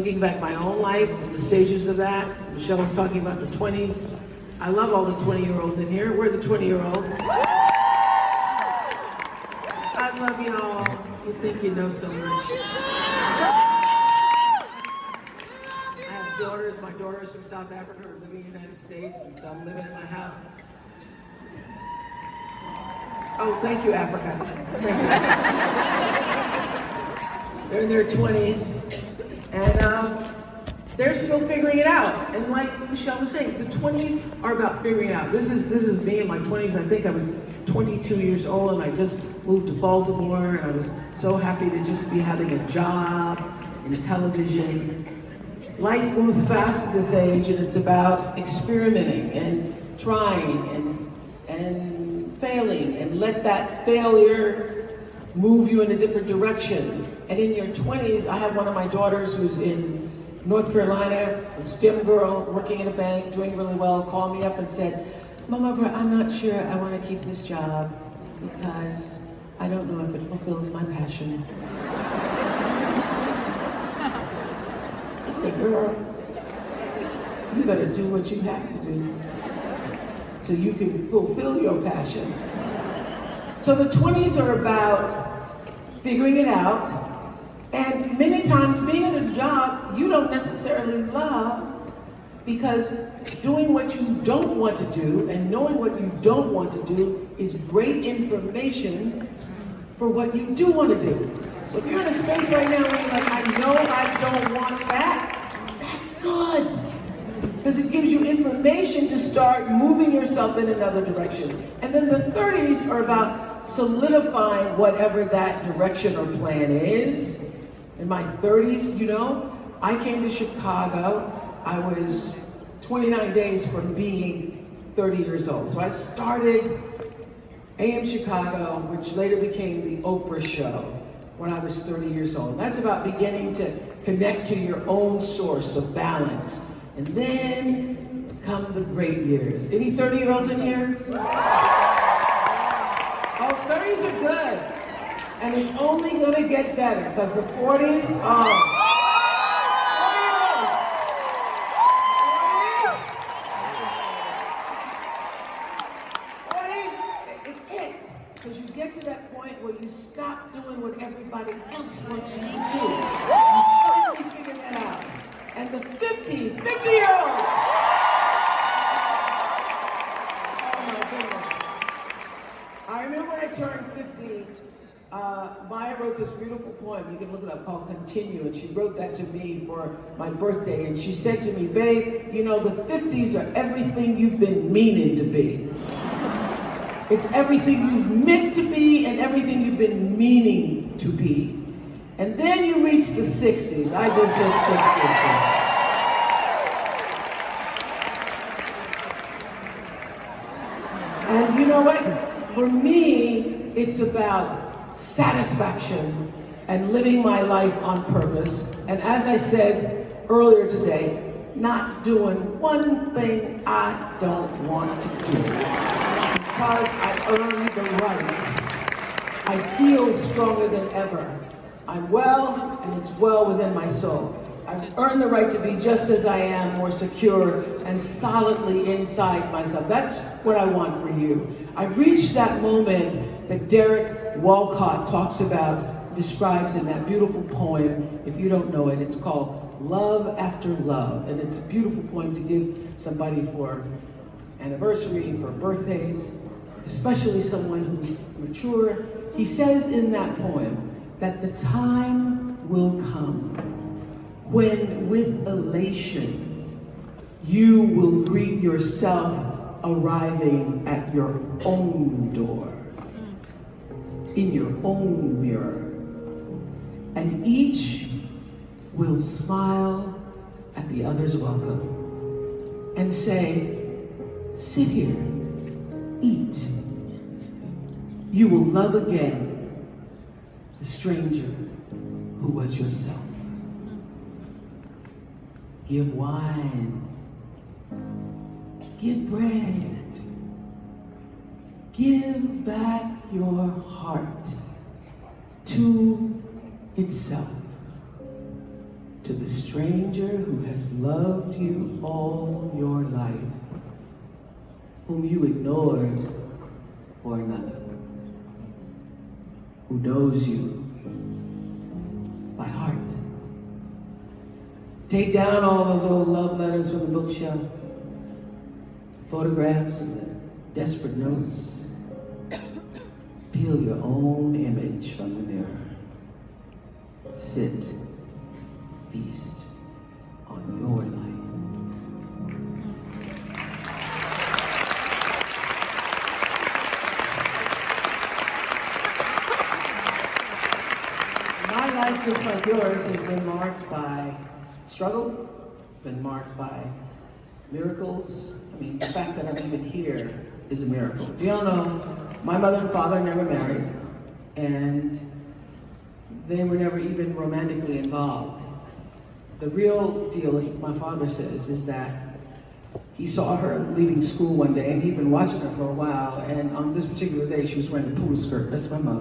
looking back my own life, the stages of that. Michelle was talking about the 20s. I love all the 20-year-olds in here. We're the 20-year-olds. I love y'all. You think you know so much. I have daughters. My daughters from South Africa are living in the United States, and some living in my house. Oh, thank you, Africa. Thank you. They're in their 20s, and they're still figuring it out. And like Michelle was saying, the 20s are about figuring it out. This is me in my 20s. I think I was 22 years old, and I just moved to Baltimore, and I was so happy to just be having a job in television. Life moves fast at this age, and it's about experimenting and trying and failing, and let that failure move you in a different direction. And in your 20s, I have one of my daughters who's in North Carolina, a STEM girl, working in a bank, doing really well, called me up and said, Mama, I'm not sure I want to keep this job because I don't know if it fulfills my passion. I said, girl, you better do what you have to do till you can fulfill your passion. So the 20s are about figuring it out, and many times being in a job you don't necessarily love, because doing what you don't want to do and knowing what you don't want to do is great information for what you do want to do. So if you're in a space right now where you're like, I know I don't want that, that's good. Because it gives you information to start moving yourself in another direction. And then the 30s are about solidifying whatever that direction or plan is. In my 30s, you know, I came to Chicago. I was 29 days from being 30 years old. So I started AM Chicago, which later became the Oprah show, when I was 30 years old. And that's about beginning to connect to your own source of balance. And then come the great years. Any 30-year-olds in here? Oh, 30s are good. And it's only gonna get better, because the 40s, it's it. Because you get to that point where you stop doing what everybody else wants you to do. You finally figure that out. And the 50s, 50-year-olds. Oh my goodness. I remember when I turned 50, Maya wrote this beautiful poem, you can look it up, called Continue, and she wrote that to me for my birthday, and she said to me, babe, you know, the 50s are everything you've been meaning to be. It's everything you've meant to be and everything you've been meaning to be. And then you reach the 60s. I just hit 66. And you know what? For me, it's about satisfaction and living my life on purpose. And as I said earlier today, not doing one thing I don't want to do. Because I earned the right. I feel stronger than ever. I'm well, and it's well within my soul. I've earned the right to be just as I am, more secure and solidly inside myself. That's what I want for you. I've reached that moment that Derek Walcott talks about, describes in that beautiful poem. If you don't know it, it's called Love After Love. And it's a beautiful poem to give somebody for anniversary, for birthdays, especially someone who's mature. He says in that poem that the time will come when, with elation, you will greet yourself arriving at your own door, in your own mirror, and each will smile at the other's welcome and say, sit here, eat. You will love again the stranger who was yourself. Give wine, give bread, give back your heart to itself, to the stranger who has loved you all your life, whom you ignored for another, who knows you by heart. Take down all those old love letters from the bookshelf, the photographs and the desperate notes. Peel your own image from the mirror. Sit, feast on your life. My life, just like yours, has been marked by struggle, been marked by miracles. I mean, the fact that I'm even here is a miracle. Do y'all know, my mother and father never married, and they were never even romantically involved. The real deal, my father says, is that he saw her leaving school one day, and he'd been watching her for a while, and on this particular day, she was wearing a poodle skirt. That's my mother.